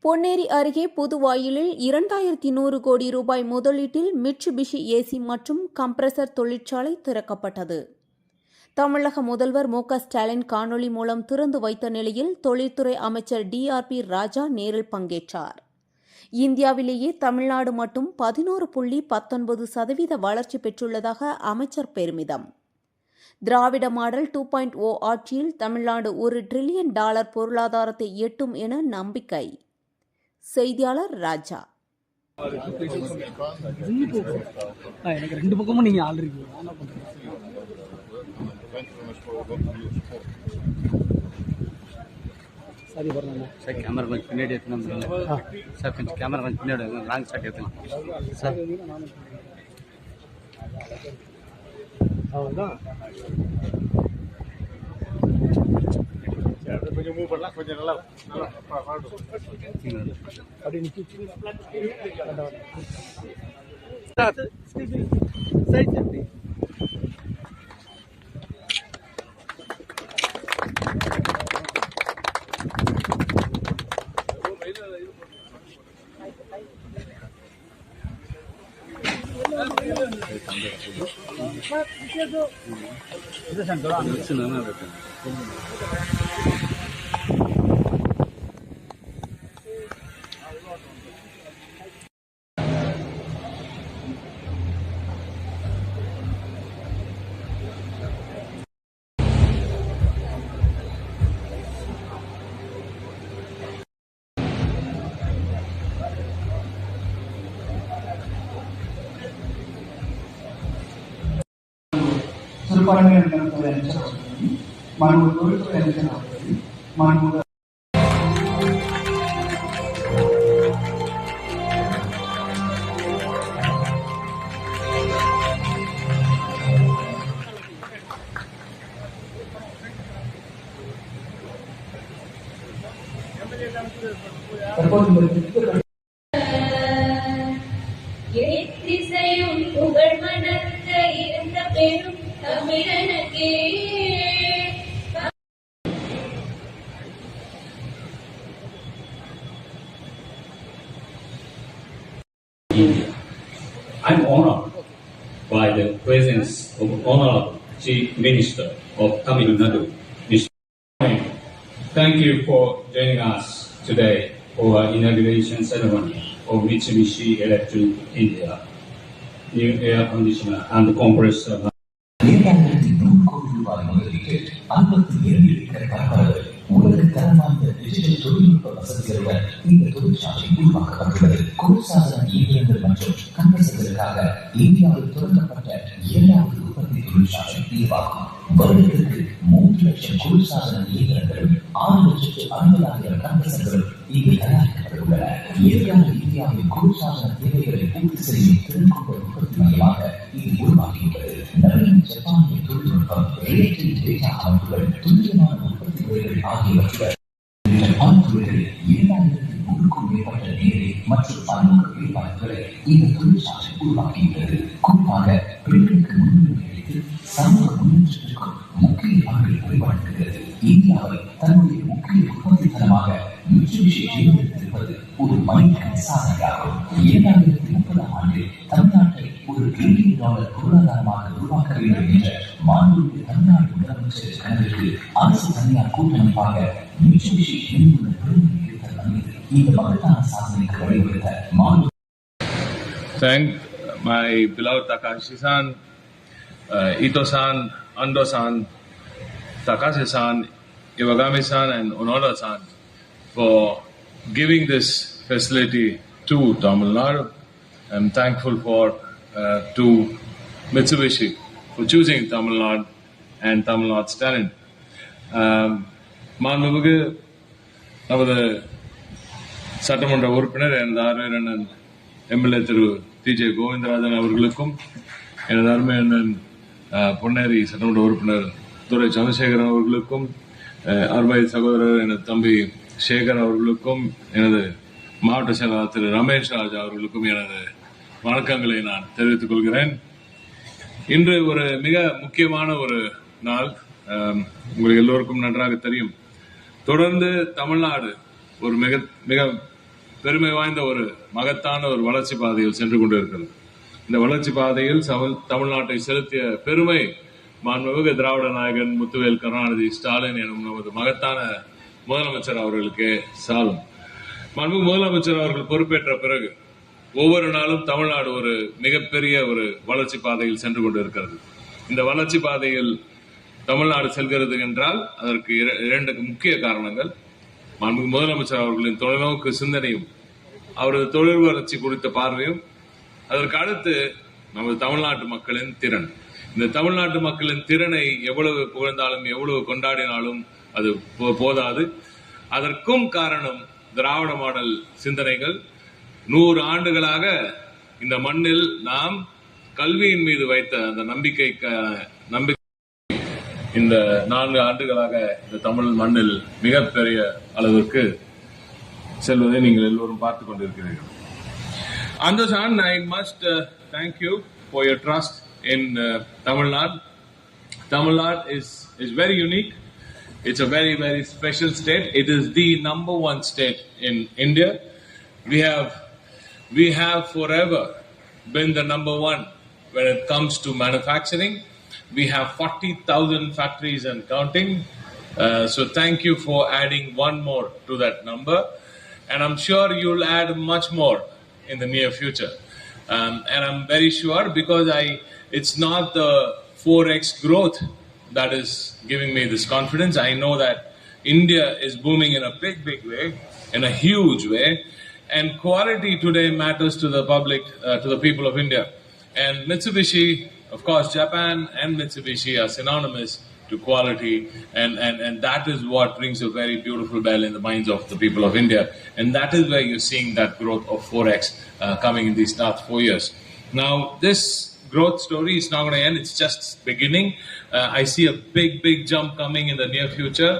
பொன்னேரி அருகே புதுவாயிலில் 2100 கோடி ரூபாய் முதலீட்டில் மிட்சுபிஷி ஏசி மற்றும் கம்ப்ரசர் தொழிற்சாலை திறக்கப்பட்டது. தமிழக முதல்வர் மு.க.ஸ்டாலின் காணொலி மூலம் திறந்து வைத்த நிலையில் தொழில்துறை அமைச்சர் டி.ஆர்.பி. ராஜா நேரில் பங்கேற்றார். இந்தியாவிலேயே தமிழ்நாடு மட்டும் 11.19% வளர்ச்சி பெற்றுள்ளதாக அமைச்சர் பெருமிதம். திராவிட மாடல் 2.0 ஆட்சியில் தமிழ்நாடு $1 டிரில்லியன் பொருளாதாரத்தை எட்டும் என நம்பிக்கை. செய்தியாளர் ராஜா. எனக்கு ரெண்டு பக்கமும் நீங்க ஆள் இருக்கீங்க. சரி பாருங்க சார், கேமரா கொஞ்சம் பின்னாடி எடுத்துனா சார், கொஞ்சம் கேமரா கொஞ்சம் பின்னாடி லாங் ஷாட் எடுத்துலாம் சார். அவ்வளோதான், கொஞ்சம் மூவ் பண்ணலாம், கொஞ்சம் நல்லா அப்படி நிற்க சிறுபான்மையினர் நலத்துறை அமைச்சர் அவர்களையும் மாண்புமிகு தொழில்துறை அமைச்சர் அவர்களையும் மாண்புமிகு புகழ் மணக்க இருந்த பெரும் தமிழனுக்கே India. I'm honored by the presence of Honorable Chief Minister of Tamil Nadu, Mr. Thank you for joining us today for our inauguration ceremony of Mitsubishi Electric India new air conditioner and compressor. 7,100 கோடி ரூபாய் முதலீட்டில் 52 acre பரப்பளவில் உலக தரமான digital தொழில்நுட்ப வசதிகளுடன் இந்த தொழிற்சாலை உருவாக்கப்பட்டுள்ளது. குளிர்சாதன இயந்திரங்கள் மற்றும் கம்ப்ரசர்களுக்காக இந்தியாவில் தொடங்கப்பட்ட 7வது உற்பத்தி தொழிற்சாலை இதுவாகும். வருடத்திற்கு 3 லட்சம் குளிர்சாதன இயந்திரங்களும் 6,50,000 கம்ப்ரசர்களும் இங்கு தயாரிக்கப்பட்டுள்ளன. எதிர்கால இந்தியாவின் குளிர்சாதன தேவைகளை பூர்த்தி செய்யும் திறன் கொண்ட உற்பத்தி மையமாக இது உருவாகியுள்ளது. நவீன ஜப்பானிய தொழில்நுட்பம், ரியல் டேட்டா அமைப்புகள், துல்லியமான உற்பத்தி முறைகள் ஆகியவற்றுடன் பல துறைகளில் 7,100க்கும் மேற்பட்ட நேரடி மற்றும் பன்முக வேலைவாய்ப்புகளை இந்த தொழிற்சாலை உருவாக்கியுள்ளது. குறிப்பாக பெண்களுக்கு முன்னுரிமை அளித்து சமூக முன்னேற்றத்திற்கும் முக்கிய பங்கை வழிபடுகிறது. இந்தியாவை தன்னுடைய முக்கிய உற்பத்தி தளமாக மிட்சுபிஷி தேர்ந்தெடுத்திருப்பது ஒரு மைல்கல் சாதனையாகும். 2030ஆம் ஆண்டில் தமிழ்நாட்டை $1 டிரில்லியன் பொருளாதாரமாக உருவாக்க வேண்டும் என்ற மாண்புமிகு தமிழ்நாடு முதலமைச்சர் கனவிற்கு அரசு தனியார் கூட்டமைப்பாக மிட்சுபிஷி இணைந்துள்ள பெருமை இருத்தல் அமைந்து இந்த மகத்தான சாதனைக்கு வழிவகுத்த மாண்பு. Thank my beloved Takashi-san, Ito-san, Ando-san, Takashi-san, Iwagami-san and Onoda-san for giving this facility to Tamil Nadu. I'm thankful to Mitsubishi for choosing Tamil Nadu and Tamil Nadu's talent. மாண்புமிகு நமது சட்டமன்ற உறுப்பினர் எனது ஆர்வலர் எம்எல்ஏ திரு டி.ஜே. கோவிந்தராஜன் அவர்களுக்கும், எனது அருமை அண்ணன் பொன்னேரி சட்டமன்ற உறுப்பினர் துரை சந்திரசேகரன் அவர்களுக்கும், அருமை சகோதரர் எனது தம்பி சேகர் அவர்களுக்கும், எனது மாவட்ட செயலாளர் திரு ரமேஷ் ராஜ் அவர்களுக்கும் எனது வணக்கங்களை நான் தெரிவித்துக் கொள்கிறேன். இன்று ஒரு மிக முக்கியமான ஒரு நாள். உங்களுக்கு எல்லோருக்கும் நன்றாக தெரியும். தொடர்ந்து தமிழ்நாடு ஒரு மிக பெருமை வாய்ந்த ஒரு மகத்தான ஒரு வளர்ச்சி பாதையில் சென்று கொண்டிருக்கிறது. இந்த வளர்ச்சி பாதையில் தமிழ்நாட்டை செலுத்திய பெருமை மாண்புமிகு திராவிட நாயகன் முத்துவேல் கருணாநிதி ஸ்டாலின் எனும் நமது மகத்தான முதலமைச்சர் அவர்களுக்கு சாலும். மாண்புமிகு முதலமைச்சர் அவர்கள் பொறுப்பேற்ற பிறகு ஒவ்வொரு நாளும் தமிழ்நாடு ஒரு மிகப்பெரிய ஒரு வளர்ச்சி பாதையில் சென்று கொண்டிருக்கிறது. இந்த வளர்ச்சி பாதையில் தமிழ்நாடு செல்கிறது என்றால் அதற்கு இரண்டு முக்கிய காரணங்கள். மாண்புமிகு முதலமைச்சர் அவர்களின் தொலைநோக்கு சிந்தனையும் அவரது தொழில் வளர்ச்சி குறித்த பார்வையும், அதற்கு அடுத்து நமது தமிழ்நாட்டு மக்களின் திறன். இந்த தமிழ்நாட்டு மக்களின் திறனை எவ்வளவு புகழ்ந்தாலும் எவ்வளவு கொண்டாடினாலும் அது போதாது. அதற்கும் காரணம் திராவிட மாடல் சிந்தனைகள். 100 ஆண்டுகளாக இந்த மண்ணில் நாம் கல்வியின் மீது வைத்த அந்த நம்பிக்கை இந்த 4 ஆண்டுகளாக இந்த தமிழ் மண்ணில் மிகப்பெரிய அளவிற்கு செல்வதை நீங்கள் எல்லோரும் பார்த்துக் கொண்டிருக்கிறீர்கள். On this hand, I must thank you for your trust in Tamil Nadu. Tamil Nadu is very unique. It's a very, very special state. It is the number 1 state in India. We have forever been the number 1 when it comes to manufacturing. We have 40,000 factories and counting. So thank you for adding one more to that number. And I'm sure you'll add much more in the near future. And I'm very sure because it's not the 4x growth that is giving me this confidence. I know that India is booming in a big, big way, in a huge way. And quality today matters to the public, to the people of India. And Mitsubishi, of course, Japan and Mitsubishi are synonymous to quality, and that is what rings a very beautiful bell in the minds of the people of India. And that is where you're seeing that growth of 4x coming in these last 4 years. Now, this growth story is not going to end. It's just beginning. I see a big, big jump coming in the near future.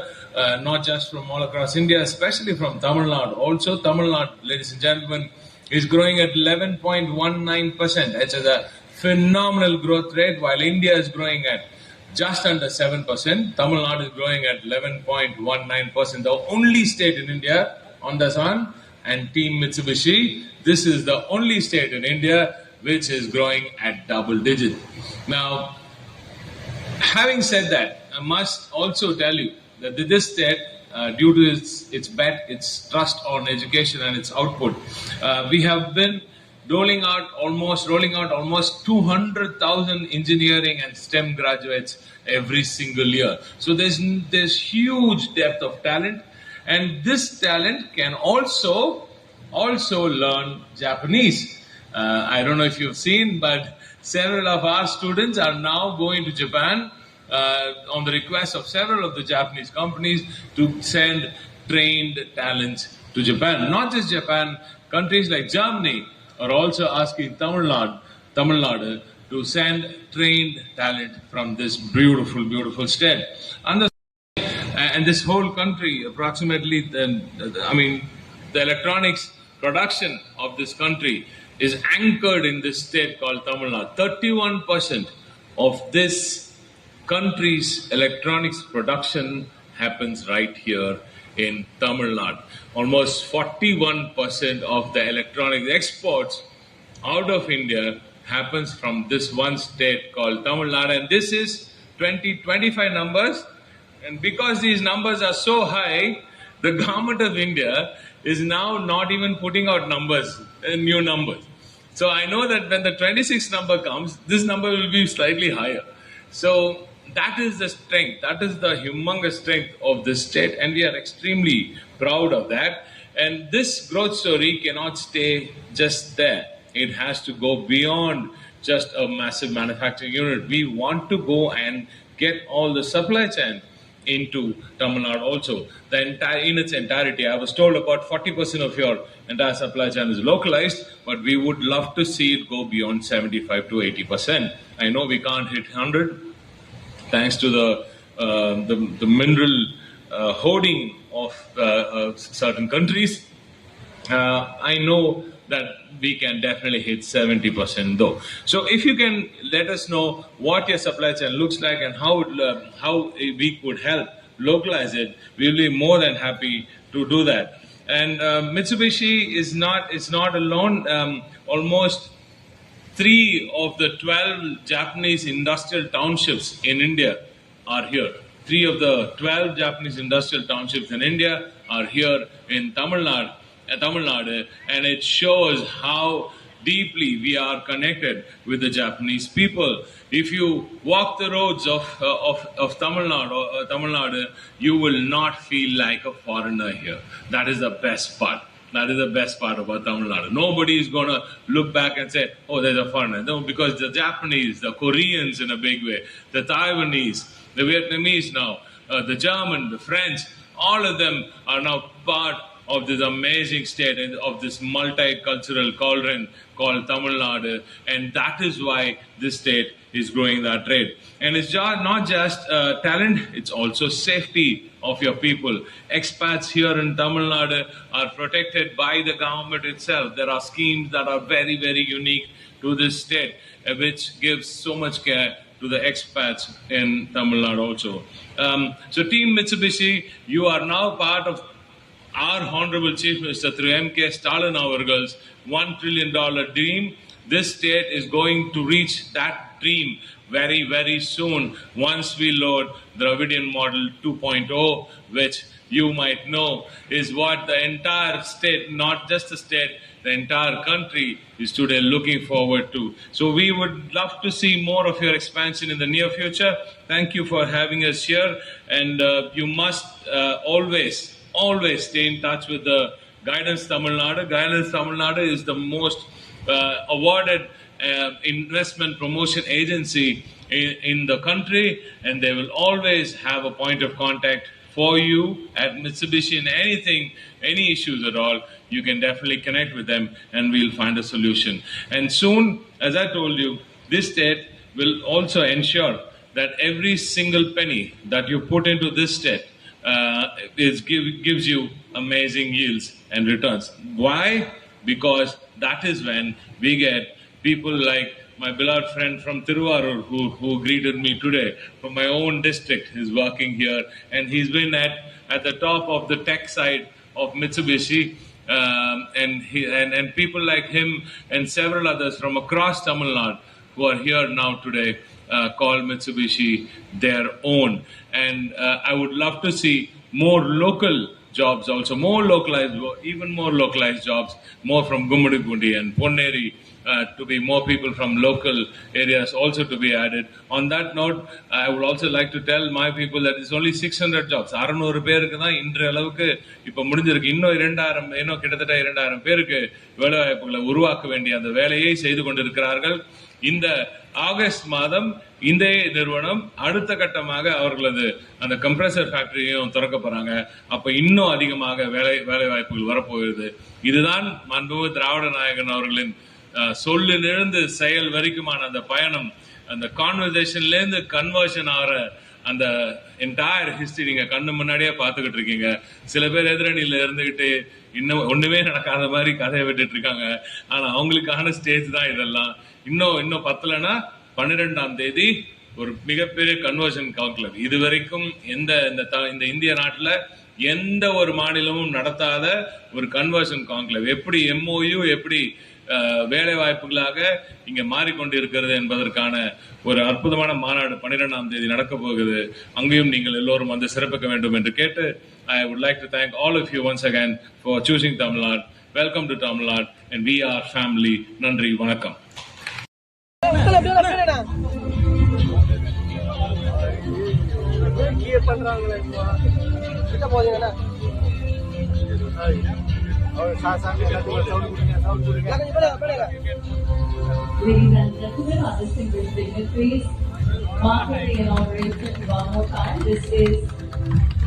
Not just from all across India, especially from Tamil Nadu. Also, Tamil Nadu, ladies and gentlemen, is growing at 11.19%. It's a phenomenal growth rate, while India is growing at just under 7%. Tamil Nadu is growing at 11.19%. The only state in India on this one, and Team Mitsubishi, this is the only state in India which is growing at double digit. Now, having said that, I must also tell you that this state, due to its bet, its trust on education and its output, we have been rolling out almost 200,000 engineering and STEM graduates every single year. So there's huge depth of talent, and this talent can also learn Japanese. I don't know if you've seen, but several of our students are now going to Japan on the request of several of the Japanese companies to send trained talents to Japan. Not just Japan, countries like Germany are also asking Tamil Nadu to send trained talent from this beautiful, beautiful state. And this whole country, approximately, the electronics production of this country is anchored in this state called Tamil Nadu. 31% of this country's electronics production happens right here in Tamil Nadu. Almost 41% of the electronic exports out of India happens from this one state called Tamil Nadu. And this is 2025 numbers. And because these numbers are so high, the government of India is now not even putting out numbers, new numbers. So I know that when the 26 number comes, this number will be slightly higher. So that is the strength, that is the humongous strength of this state, and we are extremely proud of that. And this growth story cannot stay just there. It has to go beyond just a massive manufacturing unit. We want to go and get all the supply chain into Tamil Nadu also. In its entirety, I was told about 40% of your entire supply chain is localized, but we would love to see it go beyond 75 to 80%. I know we can't hit 100, thanks to the mineral hoarding of certain countries. I know that we can definitely hit 70% though. So if you can let us know what your supply chain looks like and how we could help localize it, we'll be more than happy to do that. And Mitsubishi is not alone. Almost 3 of the 12 Japanese industrial townships in India are here. 3 of the 12 Japanese industrial townships in India are here in Tamil Nadu, and it shows how deeply we are connected with the Japanese people. If you walk the roads of Tamil Nadu, you will not feel like a foreigner here. That is the best part. That is the best part about Tamil Nadu. Nobody is going to look back and say, oh, there's a foreigner. No, because the Japanese, the Koreans in a big way, the Taiwanese, the Vietnamese now, the German, the French, all of them are now part of this amazing state and of this multicultural cauldron called Tamil Nadu. And that is why this state is growing that rate. And it's not just talent, it's also safety of your people. Expats here in Tamil Nadu are protected by the government itself. There are schemes that are very, very unique to this state, which gives so much care to the expats in Tamil Nadu also. So Team Mitsubishi, you are now part of our Honorable Chief Minister through M.K. Stalin Avargal's $1 trillion dream. This state is going to reach that dream very, very soon once we load Dravidian Model 2.0, which you might know is what the entire state, not just the state, the entire country is today looking forward to. So we would love to see more of your expansion in the near future. Thank you for having us here, and you must always stay in touch with the Guidance Tamil Nadu. Guidance Tamil Nadu is the most awarded investment promotion agency in the country, and they will always have a point of contact for you at Mitsubishi. In any issues at all, you can definitely connect with them and we'll find a solution. And soon, as I told you, this state will also ensure that every single penny that you put into this state gives you amazing yields and returns. Why? Because that is when we get people like my beloved friend from Tiruvarur who greeted me today from my own district is working here, and he's been at the top of the tech side of Mitsubishi, and people like him and several others from across Tamil Nadu who are here now today call Mitsubishi their own. And I would love to see more local jobs also, even more localized jobs, more from Gummidipoondi and Ponneri, to be more people from local areas also to be added. On that note, I would also like to tell my people that it's only 600 jobs. 600 பேருக்கு தான் இன்றைய அளவுக்கு இப்போ முடிஞ்சிருக்கு. இன்னும் கிட்டத்தட்ட 2000 பேருக்கு வேலை வாய்ப்புகளை உருவாக்க வேண்டிய அந்த வேலையை செய்து கொண்டிருக்கிறார்கள். இந்த ஆகஸ்ட் மாதம் இந்த நிறுவனம் அடுத்த கட்டமாக அவர்களது அந்த கம்ப்ரஸர் ஃபேக்டரியும் திறக்க போறாங்க. அப்ப இன்னும் அதிகமாக வேலை வாய்ப்புகள் வரப்போகிறது. இதுதான் மாண்புமிகு திராவிட நாயகன் அவர்களின் சொல்லிலிருந்து செயல் வரைக்குமான அந்த பயணம், அந்த கான்வர்சேஷன்ல இருந்து கன்வர்ஷன் ஆகிற அந்த என்டையர் ஹிஸ்டரி நீங்க கண்ணு முன்னாடியே பார்த்துக்கிட்டு இருக்கீங்க. சில பேர் எதிரணியில இருந்துகிட்டு இன்னும் ஒண்ணுமே நடக்காத மாதிரி கதையை விட்டுட்டு இருக்காங்க. ஆனா அவங்களுக்கான ஸ்டேஜ் தான் இதெல்லாம். இன்னும் பத்தலைன்னா 12ஆம் தேதி ஒரு மிகப்பெரிய கன்வர்ஷன் கான்க்ளேவ். இது வரைக்கும் இந்த இந்திய நாட்டுல எந்த ஒரு மாநிலமும் நடத்தாத ஒரு கன்வர்ஷன் கான்க்ளேவ். எப்படி MOU எப்படி வேலை வாய்ப்புகளாக இங்க மாறிக்கொண்டு இருக்கிறது என்பதற்கான ஒரு அற்புதமான மாநாடு 12ஆம் தேதி நடக்க போகுது. அங்கேயும் நீங்கள் எல்லோரும் வந்து சிறப்பிக்க வேண்டும் என்று கேட்டு, I would like to thank all of you once again for choosing Tamil Nadu. Welcome to Tamil Nadu, and we are family. நன்றி, வணக்கம். Ladies and gentlemen, our distinguished dignitaries, marking the inauguration one more time. This is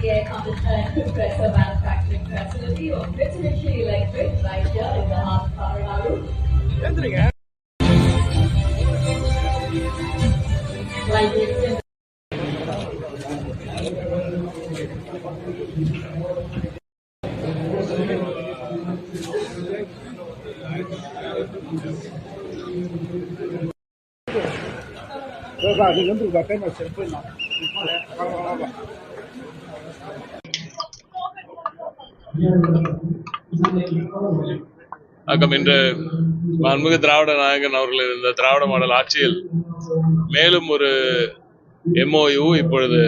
the air conditioner and compressor manufacturing facility of Mitsubishi Electric right here in the heart of Tamil Nadu. Like this. அக்கம் இன்று மாண்புமிகு திராவிட நாயகன் அவர்களின் இந்த திராவிட model ஆட்சியில் மேலும் ஒரு MOU இப்பொழுது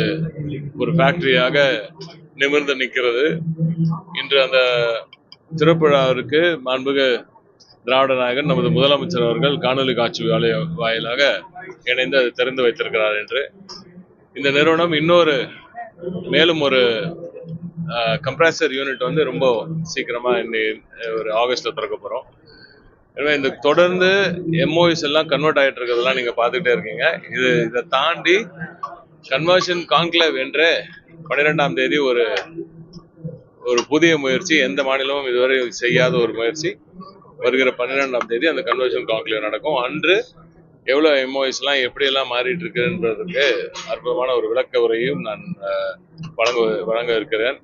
ஒரு ஃபேக்டரியாக நிமிர்ந்து நிற்கிறது. இன்று அந்த திருப்புழாவிற்கு மாண்புமிகு திராவிட நாயகன் நமது முதலமைச்சர் அவர்கள் காணொலி காட்சி வாயிலாக இணைந்து அதை திறந்து வைத்திருக்கிறார் என்று இந்த நிறுவனம் மேலும் ஒரு கம்ப்ரஸர் யூனிட் வந்து ரொம்ப சீக்கிரமா ஒரு ஆகஸ்ட்ல திறக்க போறோம். எனவே இந்த தொடர்ந்து MOUs எல்லாம் கன்வெர்ட் ஆகிட்டு இருக்கிறதெல்லாம் நீங்க பார்த்துக்கிட்டே இருக்கீங்க. இதை தாண்டி கன்வர்ஷன் கான்க்ளேவ் என்ற 12ஆம் தேதி ஒரு புதிய முயற்சி, எந்த மாநிலமும் இதுவரை செய்யாத ஒரு முயற்சி. வருகிற 12ஆம் தேதி அந்த கன்வர்ஷன் கான்க்ளேவ் நடக்கும். அன்று எவ்வளவு MOUs எல்லாம் எப்படியெல்லாம் மாறிட்டு இருக்குன்றதுக்கு அற்புதமான ஒரு விளக்க உரையும் நான் வழங்க இருக்கிறேன்.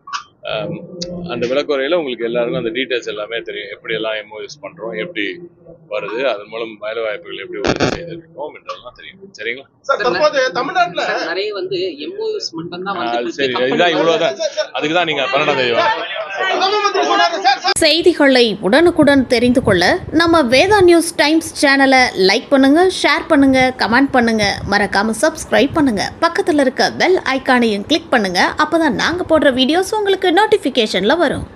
அந்த விளக்க உரையில உங்களுக்கு எல்லாருக்கும் அந்த டீட்டெயில்ஸ் எல்லாமே தெரியும். எப்படி எல்லாம் MOUs பண்றோம், எப்படி வருது, அதன் மூலம் வேலை வாய்ப்புகள் எப்படி உறுதி செய்திருக்கோம் என்றெல்லாம் தெரியும். சரிங்களா? தமிழ்நாட்டுல நிறைய வந்து MOUs மட்டும் தான். சரி, இதுதான் இவ்வளவுதான். அதுக்குதான் நீங்க 12ஆம் தேதி செய்திகளை உடனுக்குடன் தெரிந்து கொள்ள நம்ம வேதா நியூஸ் டைம்ஸ் சேனலை லைக் பண்ணுங்க, ஷேர் பண்ணுங்க, கமெண்ட் பண்ணுங்க, மறக்காம சப்ஸ்கிரைப் பண்ணுங்க. பக்கத்துல இருக்க பெல் ஐகானையும் கிளிக் பண்ணுங்க. அப்பதான் நாங்க போடுற வீடியோஸ் உங்களுக்கு நோட்டிபிகேஷன்ல வரும்.